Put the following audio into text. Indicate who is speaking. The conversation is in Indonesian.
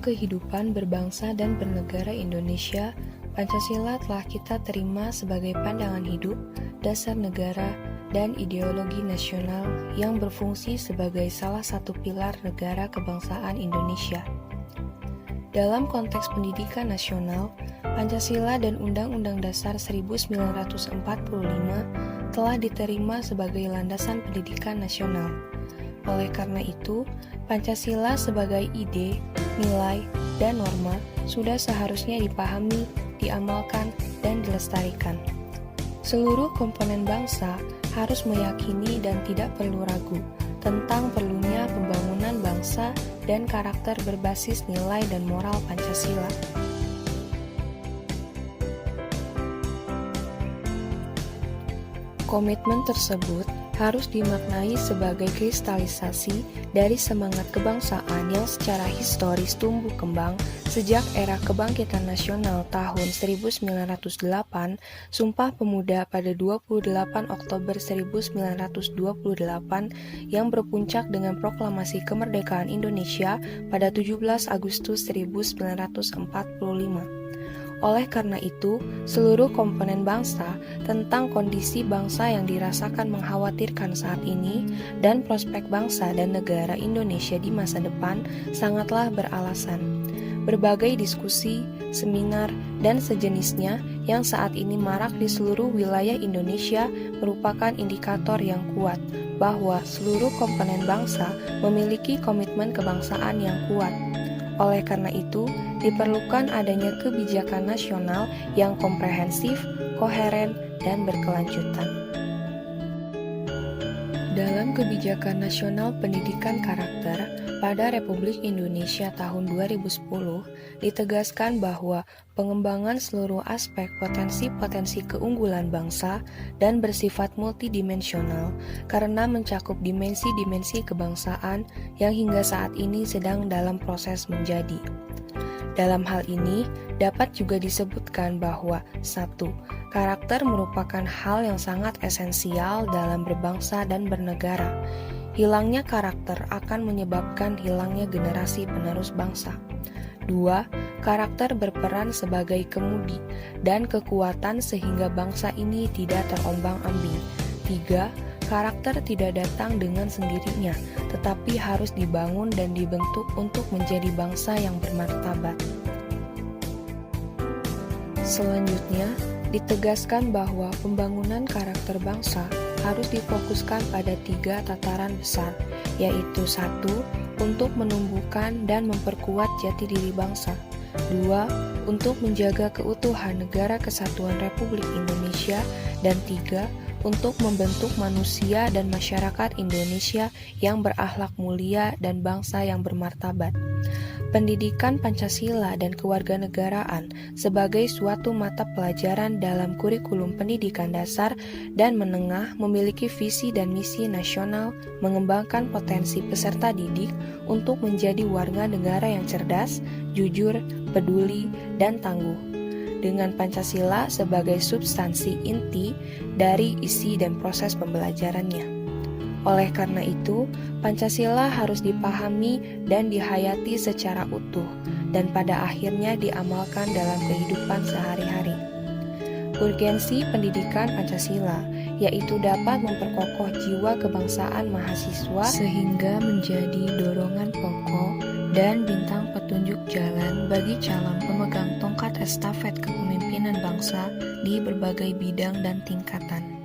Speaker 1: kehidupan berbangsa dan bernegara Indonesia, Pancasila telah kita terima sebagai pandangan hidup, dasar negara, dan ideologi nasional yang berfungsi sebagai salah satu pilar negara kebangsaan Indonesia. Dalam konteks pendidikan nasional, Pancasila dan Undang-Undang Dasar 1945 telah diterima sebagai landasan pendidikan nasional. Oleh karena itu, Pancasila sebagai ide, nilai, dan norma sudah seharusnya dipahami, diamalkan, dan dilestarikan. Seluruh komponen bangsa harus meyakini dan tidak perlu ragu tentang perlunya pembangunan bangsa dan karakter berbasis nilai dan moral Pancasila. Komitmen tersebut harus dimaknai sebagai kristalisasi dari semangat kebangsaan yang secara historis tumbuh kembang sejak era kebangkitan nasional tahun 1908, Sumpah Pemuda pada 28 Oktober 1928 yang berpuncak dengan proklamasi kemerdekaan Indonesia pada 17 Agustus 1945. Oleh karena itu, seluruh komponen bangsa tentang kondisi bangsa yang dirasakan mengkhawatirkan saat ini dan prospek bangsa dan negara Indonesia di masa depan sangatlah beralasan. Berbagai diskusi, seminar, dan sejenisnya yang saat ini marak di seluruh wilayah Indonesia merupakan indikator yang kuat bahwa seluruh komponen bangsa memiliki komitmen kebangsaan yang kuat. Oleh karena itu, diperlukan adanya kebijakan nasional yang komprehensif, koheren, dan berkelanjutan. Dalam Kebijakan Nasional Pendidikan Karakter pada Republik Indonesia tahun 2010, ditegaskan bahwa pengembangan seluruh aspek potensi-potensi keunggulan bangsa dan bersifat multidimensional karena mencakup dimensi-dimensi kebangsaan yang hingga saat ini sedang dalam proses menjadi. Dalam hal ini, dapat juga disebutkan bahwa 1. Karakter merupakan hal yang sangat esensial dalam berbangsa dan bernegara. Hilangnya karakter akan menyebabkan hilangnya generasi penerus bangsa. 2. Karakter berperan sebagai kemudi dan kekuatan sehingga bangsa ini tidak terombang-ambing. 3. Karakter tidak datang dengan sendirinya, tetapi harus dibangun dan dibentuk untuk menjadi bangsa yang bermartabat. Selanjutnya, ditegaskan bahwa pembangunan karakter bangsa harus difokuskan pada 3 tataran besar, yaitu 1. Untuk menumbuhkan dan memperkuat jati diri bangsa. 2. Untuk menjaga keutuhan Negara Kesatuan Republik Indonesia. Dan 3. Untuk membentuk manusia dan masyarakat Indonesia yang berakhlak mulia dan bangsa yang bermartabat. Pendidikan Pancasila dan kewarganegaraan sebagai suatu mata pelajaran dalam kurikulum pendidikan dasar dan menengah memiliki visi dan misi nasional mengembangkan potensi peserta didik untuk menjadi warga negara yang cerdas, jujur, peduli, dan tangguh. Dengan Pancasila sebagai substansi inti dari isi dan proses pembelajarannya. Oleh karena itu, Pancasila harus dipahami dan dihayati secara utuh, dan pada akhirnya diamalkan dalam kehidupan sehari-hari. Urgensi pendidikan Pancasila, yaitu dapat memperkokoh jiwa kebangsaan mahasiswa sehingga menjadi dorongan pokok dan bintang petunjuk jalan bagi calon pemegang tongkat estafet kepemimpinan bangsa di berbagai bidang dan tingkatan.